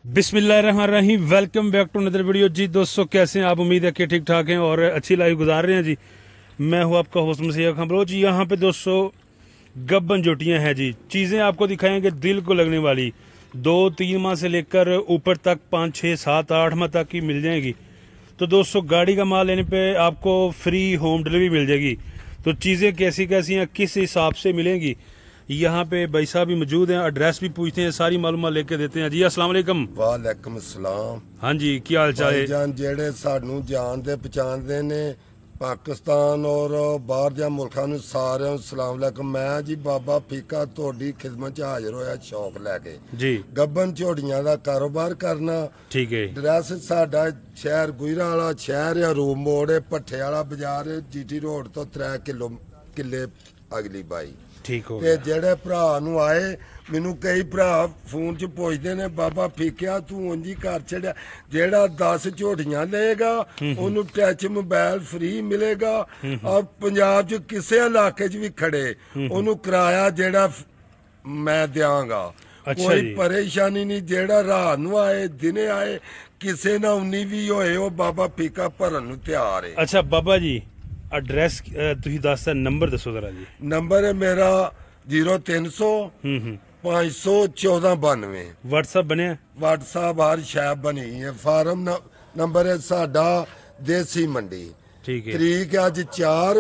बिस्मिल्लाहिर्रहमानिर्रहीम। Welcome back to another video. जी दोस्तों, कैसे हैं आप? उम्मीद है कि ठीक ठाक हैं और अच्छी लाइफ गुजार रहे हैं। जी मैं हूं आपका होस्ट मसीह खान बलोच। यहाँ पे दोस्तों गब्बन जोटियां हैं जी। चीज़ें आपको दिखाएंगे दिल को लगने वाली। 2-3 माह से लेकर ऊपर तक 5, 6, 7, 8 माह तक की मिल जाएगी। तो दोस्तों गाड़ी का माल लेने पे आपको फ्री होम डिलीवरी मिल जाएगी। तो चीज़ें कैसी कैसी हैं, किस हिसाब से मिलेंगी, यहाँ पे भाई साहब भी मौजूद हैं। एड्रेस भी पूछते हैं, सारी मालूमात लेके देते हैं। जी अस्सलाम वालेकुम। वालेकुम अस्सलाम। हाँ जी, क्या हाल चाल है? जान जेड़े सानू जानते पहचानते ने पाकिस्तान और बाहर दे मुल्कां नू सारे सलाम अलैकुम। मैं जी बाबा फीका तोड़ी खिदमत च हाजिर होया शौक लैके जी। गब्बन झोड़ियां दा कारोबार करना। ठीक है। एड्रेस साडा शहर गुजरा वाला शहर है, रूम मोड़ है, भट्ठे वाला बाजार है, जीटी रोड तो 3 किले अगली बाई। ठीक हो ते जेड़े भरा नू आए, मैनू कई भरा फोन च पुछदे ने बाबा फीकिया तू उंजी कर छड़िया। जेड़ा 10 झोटियां लेगा ओनू टच मोबाइल फ्री मिलेगा। और पंजाब च किसे इलाके च भी खड़े ओनू किराया जेड़ा मैं देंगा। अच्छा कोई जी। परेशानी नहीं। जेड़ा रात नू आए दिने आए किसे ना उन्नी भी होए ओ बाबा फीका भरन नू तैयार है। अच्छा बाबा जी, एड्रेस तुसी दसदा, नंबर दसो जरा जी। नंबर है मेरा 0300 51492। व्हाट्सएप बनया? व्हाट्सएप हर शै बनी है। फार्म नंबर है साडा देसी मंडी। ठीक है। तरीक है अज 4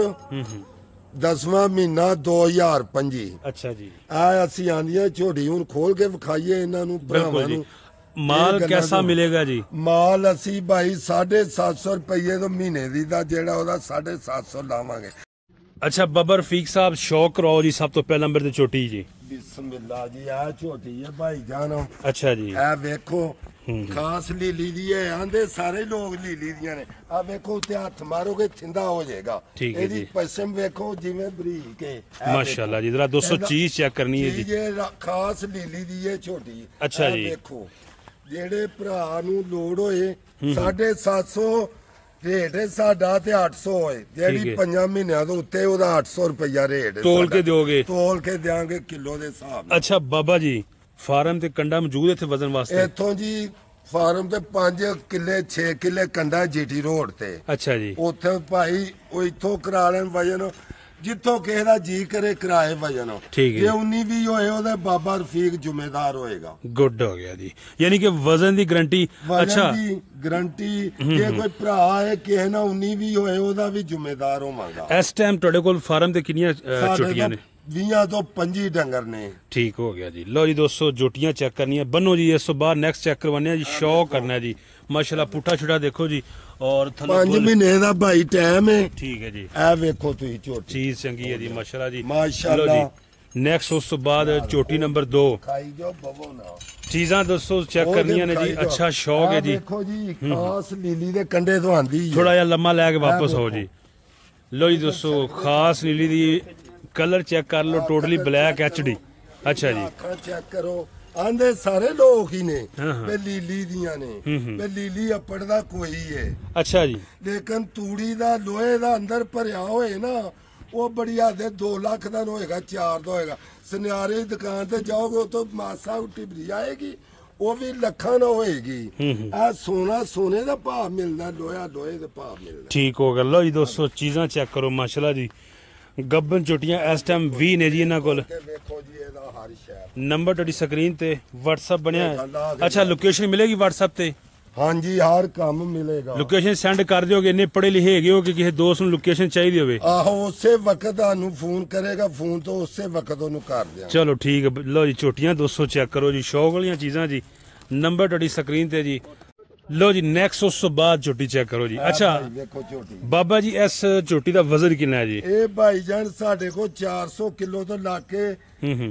10वां महीना 2025। अच्छा जी। आ असी आंदियां झोड़ी हुन खोल के विखाइए इन्हां नू भरावां नू। माल कैसा मिलेगा जी? माल असी भाई 750 रुपये तो महीने दी दा जेड़ा ओदा 750 लावांगे। अच्छा बाबा रफीक साहब, शौक कराओ जी। सब तो पहले नंबर ते छोटी जी। बिस्मिल्लाह जी। आ छोटी है भाई जान। अच्छा जी। ए वेखो खास लीली दी है, आंदे सारे लोग लीली दियां ने। आ वेखो उत्ते हत्थ मारोगे थिंदा हो जाएगा। ठीक है जी। पश्चिम वेखो जिवें बरीक है। माशाल्लाह जी। जरा दोस्तों चीज चेक करनी है जी। ये खास लीली दी है छोटी। अच्छा जी। वेखो जेड़े भरा नू लोड़ होए 750 रेट है साडा ते 800 होए। जेड़ी 5 महीनों तो उत्ते ओदा 800 रुपया रेट है। तोल के दोगे? तोल के देंगे किलो दे हिसाब। अच्छा बाबा जी, फार्म ते कंडा मौजूद है इत्थे वजन वास्ते? इथों जी फार्म ते 5 किले 6 किले कंडा जीटी रोड ते। अच्छा जी। उत्थे भाई ओ इथों करा लेन वजन, जिथों किसी दा जी करे कराए वजन। ठीक है। जे 19 भी होए ओदे बाबा रफीक जिम्मेदार होएगा। गुड हो गया जी। यानी कि वजन दी गारंटी। अच्छा वजन दी गारंटी। जे कोई भरा है किसी ना 19 भी होए ओदा भी जिम्मेदार होवांगा। इस टाइम तुहाडे कोल फार्म ते कितनियां चोटियां ने? 20 तो 25 डंगर ने। ठीक हो गया जी। लो जी दोस्तों, जोटियां चेक करनी है। बनो जी, इस तो बाद नेक्स्ट चेक करवाने जी। शौक करना है जी। माशाल्लाह पुट्ठा छुटा देखो जी। और 5 महीने दा भाई टाइम है। ठीक है जी। ए वेखो तुसी झोटी चीज चंगी है जी माशाल्लाह जी। माशाल्लाह। नेक्स्ट उस तो बाद चोटी नंबर 2। खाई जो बवो ना चीज़ां दोस्तों चेक करनियां ने जी। अच्छा शौक है जी। देखो जी खास लीली दे कंडे तो आंदी है। थोड़ा जिहा लम्मा लैके वापस हो जी। लो जी दोस्तों, खास नीली दी कलर चेक कर लो, टोटली ब्लैक HD। अच्छा जी। अखां चेक करो, आंदे सारे लोग ही ने पे लीली दियां ने। पे लीली अपड़ दा कोई है। अच्छा जी। लेकिन तूड़ी दा लोहे दा अंदर भरिया होए ना, वो बड़ी हद 2 लाख दा होएगा, 4 दा होएगा। सुनियारे दी दुकान ते जाओगे तो मासा टिबरी आएगी, वो भी लखा ना होएगी। आ सोना सोने दा भाव मिलना, लोहा लोहे दा भाव मिलना। ठीक हो गया। लो जी दोस्तों, चीज़ां चेक करो माशाल्लाह जी। गब्बन चोटियां इस टाइम 20 ने जी इन्हां कोल। देखो जी एदा हर शहर नंबर तुहाडी स्क्रीन ते व्हाट्सएप बनया है। अच्छा लोकेशन मिलेगी व्हाट्सएप ते? हाँ जी, हर काम मिलेगा। लोकेशन सेंड कर दिओगे? इन्ने पढ़े लिखे हैगे हो कि किसी दोस्त नूं लोकेशन चाहिदी होवे? आहो उसे वक्त तानू फोन करेगा, फोन तो उसे वक्त ओनू कर दिया। चलो ठीक है। लो जी झोटियां दोस्तों चेक करो जी। शौक वाली चीज़ां जी। नंबर तुहाडी स्क्रीन ते जी। लो जी नेक्स्ट उस तो बाद झोटी चेक करो जी। अच्छा देखो झोटी बाबा जी, इस झोटी का वजन कितना है जी? ए भाई जान साडे को 400 किलो तो लाके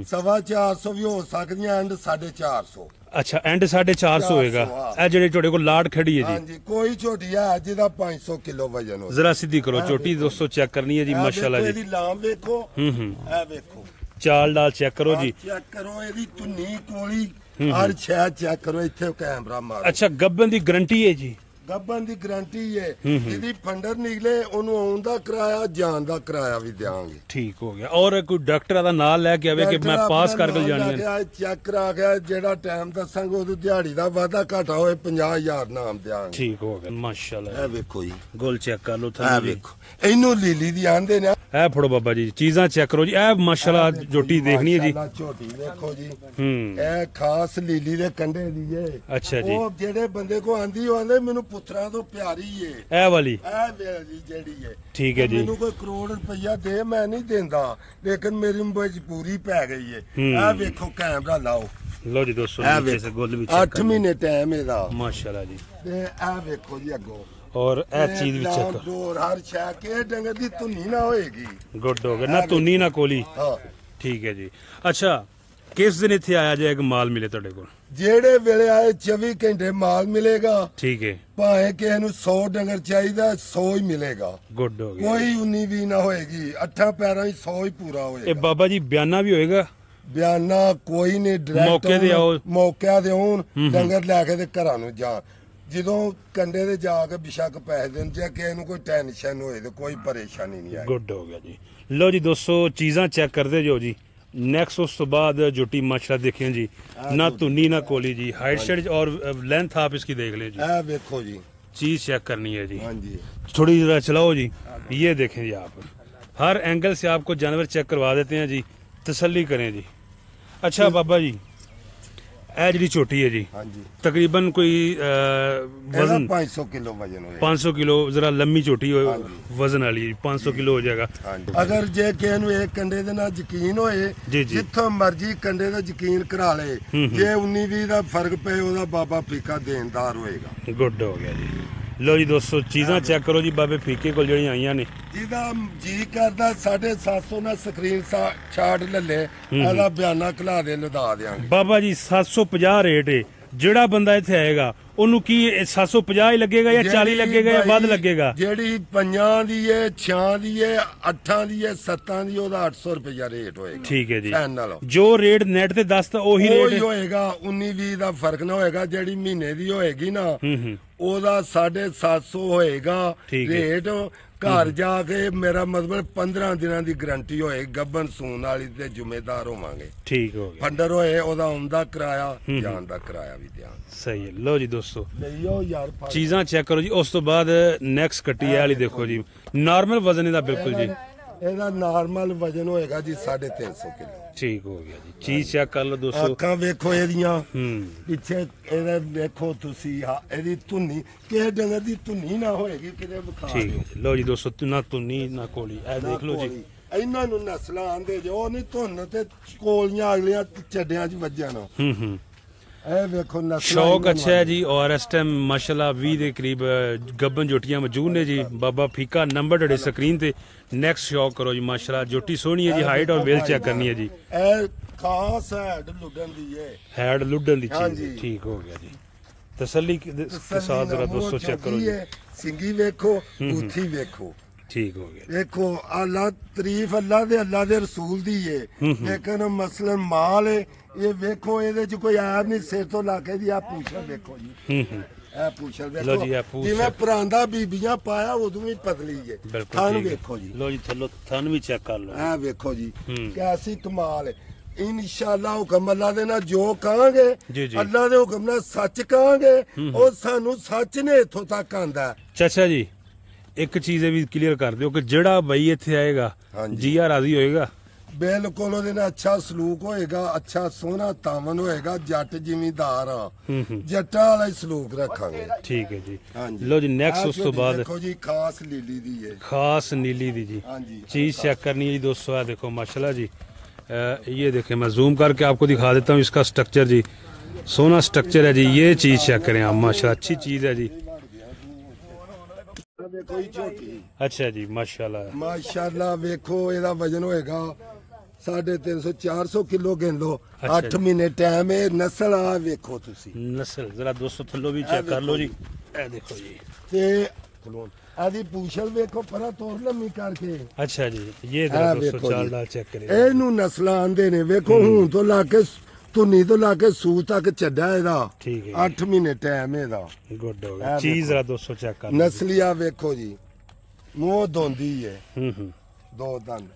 450 भी हो सकदियां, एंड 450। अच्छा एंड 450 होएगा। ए जेड़े छोटे को लाड खड़ी है हाँ जी। जी, कोई झोटी है जिदा 500 किलो वजन हो। जरा सीधी करो झोटी दोस्तों, चेक करनी है जी माशाल्लाह जी। लाम वेखो, ए वेखो चाल डाल चेक करो जी। चेक करो एदी तुन्नी कोली हर शय चेक करो। इथे कैमरा मारो। अच्छा गब्बन दी गारंटी है जी? ਗੱਬਨ ਦੀ ਗਾਰੰਟੀ ਹੈ ਜਿਹਦੀ ਫੰਡਰ ਨਿਕਲੇ ਉਹਨੂੰ ਆਉਣ ਦਾ ਕਿਰਾਇਆ ਜਾਣ ਦਾ ਕਿਰਾਇਆ ਵੀ ਦਿਆਂਗੇ ਠੀਕ ਹੋ ਗਿਆ ਔਰ ਕੋਈ ਡਾਕਟਰ ਦਾ ਨਾਲ ਲੈ ਕੇ ਆਵੇ ਕਿ ਮੈਂ ਪਾਸ ਕਰਕੇ ਜਾਣੀ ਹੈ ਚੈੱਕ ਕਰਾ ਕੇ ਜਿਹੜਾ ਟਾਈਮ ਦੱਸਾਂਗੇ ਉਹਦੀ ਦਿਹਾੜੀ ਦਾ ਵਾਧਾ ਘਾਟਾ ਹੋਏ 50,000 ਨਾਮ ਦਿਆਂਗੇ ਠੀਕ ਹੋ ਗਿਆ ਮਾਸ਼ਾਅੱਲਾ ਇਹ ਵੇਖੋ ਜੀ ਗੋਲ ਚੈੱਕ ਕਰ ਲਓ ਇਹ ਵੇਖੋ ਇਹਨੂੰ ਲੀਲੀ ਦੀ ਆਂਦੇ ਨੇ ਇਹ ਫੜੋ ਬਾਬਾ ਜੀ ਚੀਜ਼ਾਂ ਚੈੱਕ ਕਰੋ ਜੀ ਇਹ ਮਾਸ਼ਾਅੱਲਾ ਝੋਟੀ ਦੇਖਣੀ ਹੈ ਜੀ ਝੋਟੀ ਦੇਖੋ ਜੀ ਇਹ ਖਾਸ ਲੀਲੀ ਦੇ ਕੰਡੇ ਦੀ ਏ ਅੱਛਾ ਜੀ ਉਹ ਜਿਹੜੇ ਬੰਦੇ ਕੋ ਆਂਦੀ ਉਹ ਆਂਦੇ ਮੈਨੂੰ ਪੁੱਤਰਾਂ ਤੋਂ ਪਿਆਰੀ ਏ ਇਹ ਵਾਲੀ ਇਹ ਵੇਲੀ ਜਿਹੜੀ ਏ ਠੀਕ ਹੈ ਜੀ ਮੈਨੂੰ ਕੋਈ ਕਰੋੜ ਰੁਪਈਆ ਦੇ ਮੈਂ ਨਹੀਂ ਦਿੰਦਾ ਲੇਕਿਨ ਮੇਰੀ ਮਜਬੂਰੀ ਪੈ ਗਈ ਏ ਇਹ ਵੇਖੋ ਕੈਮਰਾ ਲਾਓ ਲੋ ਜੀ ਦੋਸਤੋ ਨੀਚੇ ਸੇ ਗੋਲ ਵੀ 8 ਮਹੀਨੇ ਟਾਈਮ ਇਹਦਾ ਮਾਸ਼ਾਅੱਲਾ ਜੀ ਤੇ ਇਹ ਵੇਖੋ ਜੀ ਅੱਗੋਂ और ए चीज भी चेक डोर हर शय के डंगर दी धुनी ना होएगी गुड हो गया ना धुनी ना कोली हां ठीक है जी अच्छा किस दिन इथे आया जाएगा माल मिले ਤੁਹਾਡੇ ਕੋਲ ਜਿਹੜੇ ਵੇਲੇ ਆਏ 24 ਘੰਟੇ ਮਾਲ ਮਿਲੇਗਾ ਠੀਕ ਹੈ ਭਾਵੇਂ ਕਿਸੇ ਨੂੰ 100 ਡੰਗਰ ਚਾਹੀਦਾ 100 ਹੀ ਮਿਲੇਗਾ ਗੁੱਡ ਹੋ ਗਿਆ ਕੋਈ 19 ਵੀ ਨਾ ਹੋਏਗੀ ਅੱਠਾਂ ਪੈਰਾਂ ਹੀ 100 ਹੀ ਪੂਰਾ ਹੋਏਗਾ ਇਹ ਬਾਬਾ ਜੀ ਬਿਆਨਾ ਵੀ ਹੋਏਗਾ ਬਿਆਨਾ ਕੋਈ ਨਹੀਂ ਡਾਇਰੈਕਟ ਮੌਕੇ ਤੇ ਆਓ ਮੌਕੇ ਤੇ ਆਉਣ ਡੰਗਰ ਲੈ ਕੇ ਤੇ ਘਰਾਂ ਨੂੰ ਜਾ ਜਦੋਂ ਕੰਡੇ ਤੇ ਜਾ ਕੇ ਬਿਸ਼ੱਕ ਪੈਸੇ ਦੇਣ ਜੇ ਕਿਸੇ ਨੂੰ ਕੋਈ ਟੈਨਸ਼ਨ ਹੋਏ ਤੇ ਕੋਈ ਪਰੇਸ਼ਾਨੀ ਨਹੀਂ ਆਏ ਗੁੱਡ ਹੋ ਗਿਆ ਜੀ ਲੋ ਜੀ ਦੋਸਤੋ ਚੀਜ਼ਾਂ ਚੈੱਕ ਕਰਦੇ ਜੋ ਜੀ नेक्स्ट उस तो बाद जोटी माशाल्लाह देखें जी ना धुनी ना कोली जी हाइट शेड और लेंथ आप इसकी देख लें जी देखो जी चीज चेक करनी है जी हाँ जी थोड़ी जरा चलाओ जी ये देखें जी आप हर एंगल से आपको जानवर चेक करवा देते हैं जी तसल्ली करें जी अच्छा बाबा जी ਇਹ ਜਿਹੜੀ ਛੋਟੀ ਹੈ ਜੀ ਹਾਂਜੀ ਤਕਰੀਬਨ ਕੋਈ ਵਜ਼ਨ 500 ਕਿਲੋ ਵਜ਼ਨ ਹੋਏਗਾ 500 ਕਿਲੋ ਜ਼ਰਾ ਲੰਮੀ ਛੋਟੀ ਵਜ਼ਨ ਵਾਲੀ 500 ਕਿਲੋ ਹੋ ਜਾਏਗਾ ਅਗਰ ਜੇ ਕਿਸੇ ਨੂੰ ਇੱਕ ਕੰਡੇ ਦੇ ਨਾਲ ਯਕੀਨ ਹੋਏ ਜਿੱਥੋਂ ਮਰਜ਼ੀ ਕੰਡੇ ਦਾ ਯਕੀਨ ਕਰਾ ਲੇ ਜੇ 19-20 ਦਾ ਫਰਕ ਪਏ ਉਹਦਾ ਬਾਬਾ ਫੀਕਾ ਦੇਣਦਾਰ ਹੋਏਗਾ ਗੁੱਡ ਹੋ ਗਿਆ ਜੀ ਲੋ ਜੀ ਦੋਸਤੋ ਚੀਜ਼ਾਂ ਚੈੱਕ ਕਰੋ ਜੀ ਬਾਬੇ ਫੀਕੇ ਕੋਲ ਜਿਹੜੀਆਂ ਆਈਆਂ ਨੇ ਜਿਹਦਾ ਜੀ ਕਰਦਾ 750 ਨਾਲ ਸਕਰੀਨ ਸ਼ਾਟ ਲੱਲੇ ਇਹਦਾ ਬਿਆਨਾ ਖਲਾ ਦੇ ਲਦਾ ਦਿਆਂਗੇ ਬਾਬਾ ਜੀ 750 ਰੇਟ ਹੈ ਜਿਹੜਾ ਬੰਦਾ ਇੱਥੇ ਆਏਗਾ ਉਹਨੂੰ ਕੀ 750 ਹੀ ਲੱਗੇਗਾ ਜਾਂ 40 ਲੱਗੇਗਾ ਜਾਂ ਵੱਧ ਲੱਗੇਗਾ ਜਿਹੜੀ ਪੰਜਾਂ ਦੀ ਏ 6 ਦੀ ਏ 8 ਦੀ ਏ 7 ਦੀ ਉਹਦਾ 800 ਰੁਪਇਆ ਰੇਟ ਹੋਏਗਾ ਠੀਕ ਹੈ ਜੀ ਨਾਲ ਜੋ ਰੇਟ ਨੈਟ ਤੇ ਦੱਸਦਾ ਉਹੀ ਰੇਟ ਹੋਏਗਾ 19-20 ਦਾ ਫਰਕ ਨਾ ਹੋਏਗਾ ਜਿਹੜੀ ਮਹੀਨੇ ਦੀ ਹੋਏਗੀ ਨਾ ਉਹਦਾ 750 ਹੋਏਗਾ ਰੇਟ ਘਰ ਜਾ ਕੇ ਮੇਰਾ ਮਤਲਬ 15 ਦਿਨਾਂ ਦੀ ਗਾਰੰਟੀ ਹੋਏ ਗੱਬਨ ਸੂਣ ਵਾਲੀ ਤੇ ਜ਼ਿੰਮੇਦਾਰ ਹੋਵਾਂਗੇ ਠੀਕ ਹੋ ਗਿਆ ਫੰਡਰ ਹੋਏ ਉਹਦਾ ਆਉਂਦਾ ਕਿਰਾਇਆ ਜਾਣ ਦਾ ਕਿਰਾਇਆ ਵੀ ਦਿਆਂ ਸਹੀ ਹੈ ਲੋ ਜੀ ਦੋਸਤੋ ਲਈਓ ਯਾਰ ਚੀਜ਼ਾਂ ਚੈੱਕ ਕਰੋ ਜੀ ਉਸ ਤੋਂ ਬਾਅਦ ਨੈਕਸਟ ਕੱਟੀ ਵਾਲੀ ਦੇਖੋ ਜੀ ਨਾਰਮਲ ਵਜ਼ਨ ਇਹਦਾ ਬਿਲਕੁਲ ਜੀ ਇਹਦਾ ਨਾਰਮਲ ਵਜ਼ਨ ਹੋਏਗਾ ਜੀ 350 ਕਿਲੋ ਠੀਕ ਹੋ ਗਿਆ ਜੀ ਚੀਜ਼ ਚੈੱਕ ਕਰ ਲਓ ਦੋਸਤੋ ਅੱਖਾਂ ਵੇਖੋ ਇਹਦੀਆਂ ਪਿੱਛੇ ਇਹਦੇ ਵੇਖੋ ਤੁਸੀਂ ਇਹਦੀ ਧੁੰਨੀ ਕਿਸੇ ਡੰਗਰ ਦੀ ਧੁੰਨੀ ਨਾ ਹੋਏਗੀ ਕਿਤੇ ਵਿਖਾ ਠੀਕ ਹੈ ਲੋ ਜੀ ਦੋਸਤੋ ਨਾ ਧੁੰਨੀ ਨਾ ਕੋਲੀ ਇਹ ਦੇਖ ਲਓ ਜੀ ਇਹਨਾਂ ਨੂੰ ਨਸਲਾਂ ਆਂਦੇ ਜੋ ਨਹੀਂ ਧੁੰਨ ਤੇ ਕੋਲੀਆਂ ਅਗਲੀਆਂ ਚੱਡਿਆਂ 'ਚ ਵੱਜਣ ਇਹ ਵੇਖੋ ਨਸਲਾਂ ਸ਼ੌਕ ਅੱਛਾ ਹੈ ਜੀ ਔਰ ਇਸ ਟਾਈਮ ਮਾਸ਼ਾਅੱਲਾ 20 ਦੇ ਕਰੀਬ ਗੱਬਨ ਜੋਟੀਆਂ ਮੌਜੂਦ ਨੇ ਜੀ ਬਾਬਾ ਫੀਕਾ ਨੰਬਰ ਤੁਹਾਡੇ ਸਕਰੀਨ ਤੇ ਨੈਕਸਟ ਸ਼ੌਕ ਕਰੋ ਜੀ ਮਾਸ਼ਾਅੱਲਾ ਜੋਟੀ ਸੋਹਣੀ ਹੈ ਜੀ ਹਾਈਟ ਔਰ ਵੇਲ ਚੈੱਕ ਕਰਨੀ ਹੈ ਜੀ ਇਹ ਖਾਸ ਹੈਡ ਲੁੱਡਣ ਦੀ ਹੈ ਹੈਡ ਲੁੱਡਣ ਦੀ ਚੀਜ਼ ਠੀਕ ਹੋ ਗਿਆ ਜੀ ਤਸੱਲੀ ਕੇ ਸਾਥ ਜਰਾ ਦੋਸਤੋ ਚੈੱਕ ਕਰੋ ਜੀ ਸਿੰਗੀ ਵੇਖੋ ਬੂਥੀ ਵੇਖੋ ਠੀਕ ਹੋ ਗਿਆ ਦੇਖੋ ਅੱਲਾ ਤਾਰੀਫ ਅੱਲਾ ਦੇ ਰਸੂਲ ਦੀ ਏ ਲੇਕਿਨ ਮਸਲਨ ਮਾਲ ਇਹ ਵੇਖੋ ਇਹਦੇ ਚ ਕੋਈ ਆਇਆ ਨਹੀਂ ਸਿਰ ਤੋਂ ਲਾ ਕੇ ਦੀ ਆ ਪੁੱਛਲ ਵੇਖੋ ਜੀ ਇਹ ਪੁੱਛਲ ਵੇਖੋ ਜਿਵੇਂ ਪਰਾਂਦਾ ਬੀਬੀਆਂ ਪਾਇਆ ਉਦੋਂ ਵੀ ਪਤਲੀ ਏ ਥਣ ਵੇਖੋ ਜੀ ਲੋ ਜੀ ਥੱਲੋ ਥਣ ਵੀ ਚੈੱਕ ਕਰ ਲਓ ਇਹ ਵੇਖੋ ਜੀ ਕੈਸੀ ਕਮਾਲ ਹੈ ਇਨਸ਼ਾਅੱਲਾ ਹੁਕਮ ਅੱਲਾ ਦੇ ਨਾਲ ਜੋ ਕਹਾਂਗੇ ਅੱਲਾ ਦੇ ਹੁਕਮ ਨਾਲ ਸੱਚ ਕਹਾਂਗੇ ਉਹ ਸਾਨੂੰ ਸੱਚ ਨੇ ਇੱਥੋਂ ਤੱਕ ਆਂਦਾ ਚਾਚਾ ਜੀ ਇੱਕ ਚੀਜ਼ ਇਹ ਵੀ ਕਲੀਅਰ ਕਰ ਦਿਓ ਕਿ ਜਿਹੜਾ ਬਈ ਇੱਥੇ ਆਏਗਾ ਜੀਆ ਰਾਜ਼ੀ ਹੋਏਗਾ ਬਿਲਕੁਲ ਉਹਦੇ ਨਾਲ ਅੱਛਾ ਸਲੂਕ ਹੋਏਗਾ ਅੱਛਾ ਸੋਹਣਾ ਤਾਵਨ ਹੋਏਗਾ ਜੱਟ ਜ਼ਿਮੀਂਦਾਰ ਆ ਜੱਟਾਂ ਵਾਲਾ ਹੀ ਸਲੂਕ ਰੱਖਾਂਗੇ ਠੀਕ ਹੈ ਜੀ ਲੋ ਜੀ ਨੈਕਸਟ ਉਸ ਤੋਂ ਬਾਅਦ ਦੇਖੋ ਜੀ ਖਾਸ ਨੀਲੀ ਦੀ ਹੈ ਖਾਸ ਨੀਲੀ ਦੀ जी चीज चेक करनी है जी दोस्तों है देखो माशाल्लाह जी ये देखें मैं जूम करके आपको दिखा देता हूँ इसका स्ट्रक्चर जी सोना स्ट्रक्चर है जी ये चीज चेक करें आप माशाल्लाह अच्छी चीज है जी अच्छा जी माशाल्लाह माशाल्लाह ਵੇਖੋ ਇਹਦਾ ਵਜਨ ਹੋਏਗਾ 350 400 ਕਿਲੋ ਗਿਣ ਲਓ 8 ਮਹੀਨੇ ਟਾਈਮ ਹੈ ਨਸਲ ਆ ਵੇਖੋ ਤੁਸੀਂ ਨਸਲ ਜ਼ਰਾ ਦੋਸਤੋ ਥੱਲੋਂ ਵੀ ਚੈੱਕ ਕਰ ਲਓ ਜੀ ਇਹ ਦੇਖੋ ਜੀ ਤੇ ਆਦੀ ਪੂਛਲ ਵੇਖੋ ਪਰਾ ਤੋਰ ਲੰਮੀ ਕਰਕੇ ਅੱਛਾ ਜੀ ਇਹ ਜ਼ਰਾ ਦੋਸਤੋ ਚਾਲ ਨਾਲ ਚੈੱਕ ਕਰੇ ਇਹਨੂੰ ਨਸਲਾਂ ਆਂਦੇ ਨੇ ਵੇਖੋ ਹੁਣ ਤੋਂ ਲਾ ਕੇ ਧੁੰਨੀ ਤੋਂ ਲਾ ਕੇ ਸੂ ਤੱਕ ਚੱਡਾ ਇਹਦਾ ਠੀਕ ਹੈ 8 ਮਹੀਨੇ ਟਾਈਮ ਇਹਦਾ। ਗੁੱਡ ਹੋ ਗਿਆ। ਚੀਜ਼ ਜ਼ਰਾ ਦੋਸਤੋ ਚੈੱਕ ਕਰ ਨਸਲੀ ਆ ਵੇਖੋ ਜੀ, ਮੂੰਹ ਦੋਂਦੀ ਹੈ, ਦੋ ਦੰਦ।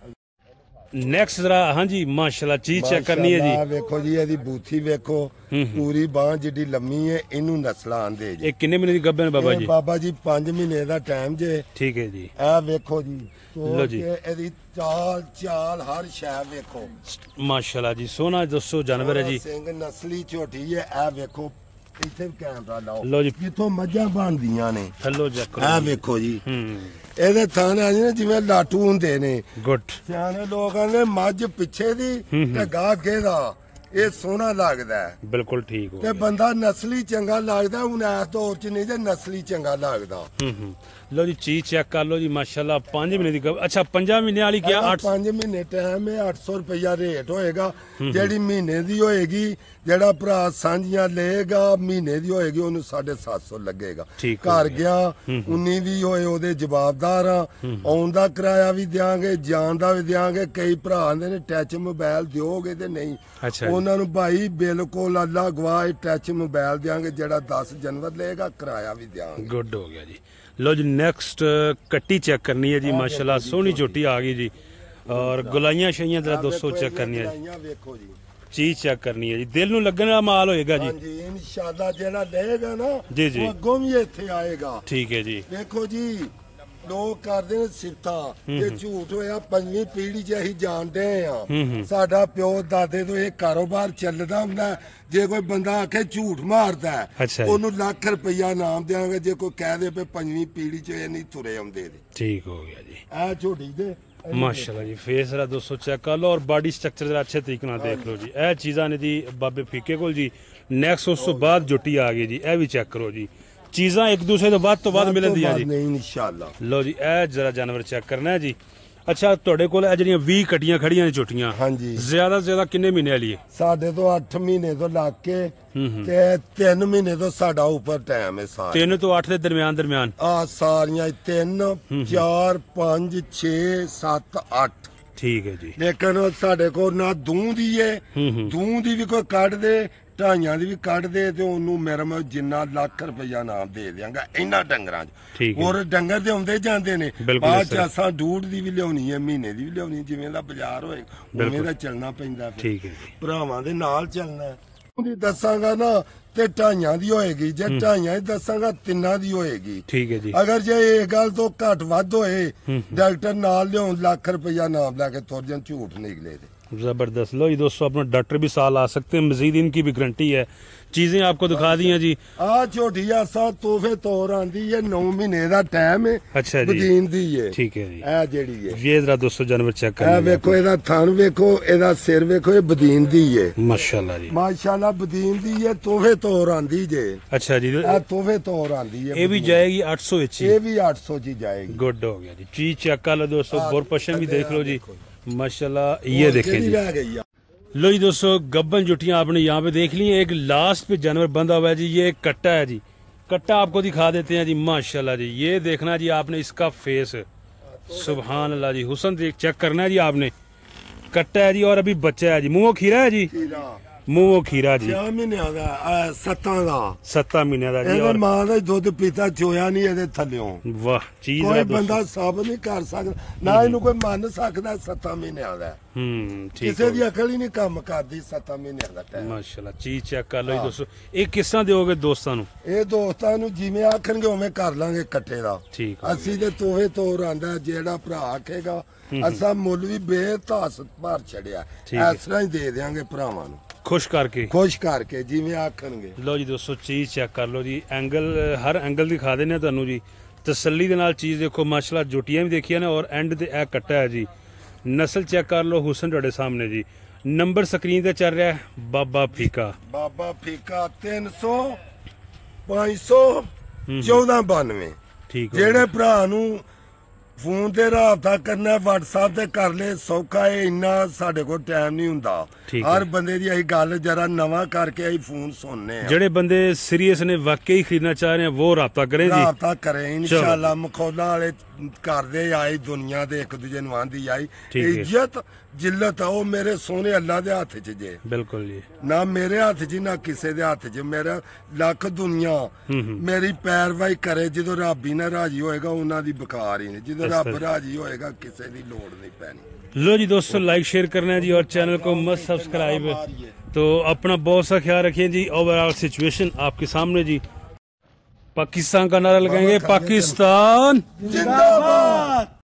ਨੈਕਸਟ ਜ਼ਰਾ ਹਾਂਜੀ ਮਾਸ਼ਾਅੱਲਾ ਚੀਜ਼ ਚੈੱਕ ਕਰਨੀ ਹੈ ਜੀ। ਵੇਖੋ ਜੀ ਇਹਦੀ ਬੂਥੀ ਵੇਖੋ, ਪੂਰੀ ਬਾਂਹ ਜਿੱਡੀ ਲੰਮੀ ਹੈ, ਇਹਨੂੰ ਨਸਲਾਂ ਆਂਦੇ ਜੀ। ਇਹ ਕਿੰਨੇ ਮਹੀਨੇ ਦੀ ਗੱਭਣ ਬਾਬਾ ਜੀ? ਬਾਬਾ ਜੀ 5 ਮਹੀਨੇ ਦਾ ਟਾਈਮ ਜੇ। ਠੀਕ ਹੈ ਜੀ। ਇਹ ਵੇਖੋ ਜੀ, ਲੋ ਜੀ ਇਹਦੀ ਚਾਲ ਹਰ ਸ਼ੈ ਵੇਖੋ ਮਾਸ਼ਾਅੱਲਾ ਜੀ, ਸੋਹਣਾ ਦੋਸਤੋ ਜਾਨਵਰ ਹੈ ਜੀ। ਸਿੰਘ ਨਸਲੀ ਝੋਟੀ ਹੈ। ਇਹ ਵੇਖੋ ਇੱਥੇ ਕੈਮਰਾ ਲਾਓ, ਲੋ ਜੀ ਜਿੱਥੋਂ ਮੱਝਾਂ ਬਣਦੀਆਂ ਨੇ ਥੱਲੋ ਚੈੱਕ ਇਹ ਵੇਖੋ ਜੀ। ਇਹਦੇ ਥਾਂ ਆ ਜੀ ਜਿਵੇਂ ਲਾਟੂ ਹੁੰਦੇ ਨੇ। ਗੁੱਡ। ਸਿਆਣੇ ਲੋਕਾਂ ਨੇ ਮੱਝ ਪਿੱਛੇ ਦੀ ਤੇ ਗਾਂ ਅੱਗੇ ਦਾ, ਇਹ ਸੋਹਣਾ ਲੱਗਦਾ ਹੈ। ਬਿਲਕੁਲ ਠੀਕ ਹੋ ਤੇ ਬੰਦਾ ਨਸਲੀ ਚੰਗਾ ਲੱਗਦਾ, ਹੁਣ ਇਸ ਦੌਰ ਚ ਨਹੀਂ ਤੇ ਨਸਲੀ ਚੰਗਾ ਲੱਗਦਾ। ਲੋ ਜੀ ਚੀਜ਼ ਚੈੱਕ ਕਰ ਲੋ ਜੀ ਮਾਸ਼ਾਅੱਲਾ 5 ਮਹੀਨੇ ਦੀ ਅੱਛਾ 5 ਮਹੀਨੇ ਵਾਲੀ ਕਿਹਾ 5 ਮਹੀਨੇ ਟਾਈਮ ਹੈ। 800 ਰੁਪਇਆ ਰੇਟ ਹੋਏਗਾ। ਜਿਹੜੀ ਮਹੀਨੇ ਦੀ ਹੋਏਗੀ, ਜਿਹੜਾ ਭਰਾ ਸਾਂਝੀਆਂ ਲਏਗਾ ਮਹੀਨੇ ਦੀ ਹੋਏਗੀ, ਉਹਨੂੰ 750 ਲੱਗੇਗਾ। ਘਰ ਗਿਆ 19 ਵੀ ਹੋਏ ਉਹਦੇ ਜਵਾਬਦਾਰ ਆ। ਆਉਣ ਦਾ ਕਿਰਾਇਆ ਵੀ ਦਿਆਂਗੇ, ਜਾਣ ਦਾ ਵੀ ਦਿਆਂਗੇ। ਕਈ ਭਰਾ ਆਂਦੇ ਨੇ ਟੱਚ ਮੋਬਾਈਲ ਦਿਓਗੇ ਤੇ ਨਹੀਂ, ਉਹਨਾਂ ਨੂੰ ਭਾਈ ਬਿਲਕੁਲ ਅੱਲਾ ਗਵਾਹ ਟੱਚ ਮੋਬਾਈਲ ਦਿਆਂਗੇ। ਜਿਹੜਾ 10 ਜਨਵਰ ਲਏਗਾ ਕਿਰਾਇਆ ਵੀ ਦਿਆਂਗੇ। ਗੁੱਡ ਹੋ ਗਿਆ ਜੀ। लो जी नेक्स्ट कट्टी चेक करनी है जी माशाल्लाह सोहनी झोटी आ गई जी। और गुलाइयां शाइयां जरा दोस्तों चेक करनी है, चीज चेक करनी है जी। दिल नूं लगन वाला माल होएगा जी इंशाअल्लाह। जेड़ा लेगा ना जी जी अगों भी इत्थे आएगा। ठीक है जी। देखो जी लोग करते ने सिफता, ये झूठ होया 5वीं पीढ़ी च असीं जानदे आ। साडा प्यो दादे तो ये कारोबार चलदा हुंदा। जे कोई बंदा आखे झूठ मारदा है ओनू लाख रुपया इनाम देंगे। जे कोई कह दे पे 5वीं पीढ़ी च ये नहीं तुरे आउंदे। ठीक हो गया जी। आ झोटी दे माशाल्लाह जी। फेस जरा दोस्तों चेक कर लो और बॉडी स्ट्रक्चर जरा अच्छे तरीके नाल देख लो जी। ए चीज़ां ने जी बाबे फीके कोल जी। नेक्स्ट उस तो बाद झोटी आ गई जी। ए भी चेक करो जी, चीज़ां एक दूसरे तो बाद मिलदियां जी इंशाअल्लाह। लो जी ए जरा जानवर चेक करना है जी। अच्छा ਤੁਹਾਡੇ ਕੋਲ ਇਹ ਜਿਹੜੀਆਂ 20 ਕਟੀਆਂ ਖੜੀਆਂ ਨੇ ਝੋਟੀਆਂ, ਹਾਂਜੀ ਜ਼ਿਆਦਾ ਤੋਂ ਜ਼ਿਆਦਾ ਕਿੰਨੇ ਮਹੀਨੇ ਵਾਲੀ ਹੈ? ਸਾਡੇ ਤੋਂ 8 ਮਹੀਨੇ ਤੋਂ ਲੱਗ ਕੇ ਤੇ 3 ਮਹੀਨੇ ਤੋਂ ਸਾਡਾ ਉੱਪਰ ਟਾਈਮ ਹੈ। ਸਾਰਾ 3 ਤੋਂ 8 ਦੇ ਦਰਮਿਆਨ ਆ ਸਾਰੀਆਂ 3 4 5 6 7 8। ਠੀਕ ਹੈ ਜੀ। ਲੇਕਿਨ ਸਾਡੇ ਕੋਲ ਨਾ ਦੂੰ ਦੀ ਹੈ, ਦੂੰ ਦੀ ਵੀ ਕੋਈ ਕੱਢ ਦੇ, ਢਾਈਆਂ ਦੀ ਵੀ ਕੱਢ ਦੇ ਤੇ ਉਹਨੂੰ ਮੇਰਾ ਮੈਂ ਜਿੰਨਾ ਲੱਖ ਰੁਪਇਆ ਨਾਮ ਦੇ ਦਿਆਂਗਾ ਇਹਨਾਂ ਡੰਗਰਾਂ 'ਚ। ਹੋਰ ਡੰਗਰ ਤੇ ਆਉਂਦੇ ਜਾਂਦੇ ਨੇ, ਬਾਅਦ 'ਚ ਅਸਾਂ ਡੂਢ ਦੀ ਵੀ ਲਿਆਉਣੀ ਹੈ, ਮਹੀਨੇ ਦੀ ਵੀ ਲਿਆਉਣੀ, ਜਿਵੇਂ ਦਾ ਬਾਜ਼ਾਰ ਹੋਏ ਉਵੇਂ ਦਾ ਚੱਲਣਾ ਪੈਂਦਾ। ਠੀਕ ਹੈ, ਭਰਾਵਾਂ ਦੇ ਨਾਲ ਚੱਲਣਾ। ਉਹਦੀ ਦੱਸਾਂਗਾ ਨਾ ਤੇ ਢਾਈਆਂ ਦੀ ਹੋਏਗੀ, ਜੇ ਢਾਈਆਂ ਦੀ ਦੱਸਾਂਗਾ 3 ਦੀ ਹੋਏਗੀ। ਠੀਕ ਹੈ ਜੀ। ਅਗਰ ਜੇ ਇਹ ਗੱਲ ਤੋਂ ਘੱਟ ਵੱਧ ਹੋਏ ਡਾਕਟਰ ਨਾਲ ਲਿਆਉਣ ਲੱਖ ਰੁਪਇਆ ਨਾਮ ला के थोड़े जन झूठ निकले थे। जबरदस्त। लो जी दोस्तों अपना डॉक्टर भी साल आ सकते हैं, मजीद इनकी भी गारंटी है। चीजें आपको दिखा दी हैं जी। आ छोटी सा तोहफे तौर आंदी है, 9 महीने दा टाइम है। अच्छा जी। बदीन दी है। ठीक है जी। ए जेड़ी है ये जरा दोस्तों जानवर चेक करें। ए देखो एदा थान देखो, एदा सिर देखो, ये बदीन दी है। माशाल्लाह जी माशाल्लाह बदीन दी है, तोहफे तौर आंदी जे। अच्छा जी। ए तोहफे तौर आंदी है। ये भी जाएगी 800 एच। ये भी 800 जी जाएगी। गुड हो गया जी। चीज चेक कर लो दोस्तों, बोरपशन भी देख लो जी माशाल्लाह। ये देखें जी। लो जी दोस्तों गब्बन जुटियां आपने यहाँ पे देख ली। एक लास्ट पे जानवर बंधा हुआ है जी, ये एक कट्टा है जी। कट्टा आपको दिखा देते हैं जी माशाल्लाह जी। ये देखना जी आपने इसका फेस, सुभान अल्लाह जी। हुस्न देख चेक करना है जी आपने। कट्टा है जी और अभी बच्चा है जी। मुंह खीरा है जी, मूंह खीरा जी। 6 महीने ਦਾ 7 ਮਹੀਨੇ ਦਾ ਜੀ। और मां ਦਾ ਦੁੱਧ ਪੀਤਾ ਚੋਇਆ ਨਹੀਂ ਇਹਦੇ ਥੱਲਿਓਂ। ਵਾਹ ਚੀਜ਼ ਹੈ। ਕੋਈ ਬੰਦਾ ਸਾਬਤ ਨਹੀਂ ਕਰ ਸਕਦਾ, ਨਾ ਇਹਨੂੰ ਕੋਈ ਮੰਨ ਸਕਦਾ 7 ਮਹੀਨਿਆਂ ਦਾ। ਠੀਕ। ਕਿਸੇ ਦੀ ਅਕਲ ਹੀ ਨਹੀਂ ਕੰਮ ਕਰਦੀ 7 ਮਹੀਨਿਆਂ ਦਾ ਟਾਈਮ। ਮਾਸ਼ਾਅੱਲਾ ਚੀਜ਼ ਚੈੱਕ ਕਰ ਲਓ ਜੀ ਦੋਸਤੋ। ਇਹ ਕਿਸ ਤਰ੍ਹਾਂ ਦਿਓਗੇ ਦੋਸਤਾਂ ਨੂੰ? ਇਹ ਦੋਸਤਾਂ ਨੂੰ ਜਿਵੇਂ ਆਖਣਗੇ ਉਵੇਂ ਕਰ ਲਾਂਗੇ ਕੱਟੇ ਦਾ। ਠੀਕ। ਅਸੀਂ ਤੇ ਤੋਹੇ ਤੋਰ ਆਂਦਾ, ਜਿਹੜਾ ਭਰਾ ਆਖੇਗਾ ਅਸਾਂ ਮੁੱਲ ਵੀ ਬੇਤਾਸ ਭਰ ਛੜਿਆ, ਇਸ ਤਰ੍ਹਾਂ ਹੀ ਦੇ ਦਿਆਂਗੇ ਭਰਾਵਾਂ ਨੂੰ। खुश करके जिवें आखणगे। लो जी दोस्तों चीज चेक कर लो जी। एंगल हर एंगल दिखा देने तुहानू जी, तसल्ली दे नाल चीज देखो माशाल्लाह। जुटियां भी देखिए ना और एंड ते ए कट्टा है जी। नस्ल चेक कर लो, हुसन तुहाडे सामने जी। नंबर स्क्रीन ते चल रहा है बाबा फीका। 300 500 1492। ठीक। जेड़े भरा नू फोन ते राबता करना व्हाट्सएप ते कर ले, सौखा है। इन्ना साडे कोल टाइम नहीं हुंदा। हर बंदे दी अही गल जरा नवा करके अही फोन सुनने हैं। जेड़े बंदे सीरियस ने वाकई खरीदना चाह रहे हैं वो राबता करें जी। राबता करें इंशाल्लाह। मखौला वाले करदे आई दुनिया दे, एक दूजे नूं आंदी आई इज्जत जिल्लत आ वो मेरे सोने अल्लाह दे हथ च जे बिल्कुल जी ना मेरे हथ च ना किसे दे हथ च मेरा लख दुनिया मेरी पैरवाई करे जो रब ही ना राजी होएगा उन्हां दी बेकार ही नहीं जो रब राजी होएगा किसे दी लोड़ नहीं पैनी। लो जी दोस्तों लाइक शेयर करना है जी और चैनल को मस्त सब्सक्राइब। तो अपना बहुत सा ख्याल रखिए जी। ओवरऑल सिचुएशन आपके सामने जी। पाकिस्तान का नारा लगाएंगे, पाकिस्तान जिंदाबाद।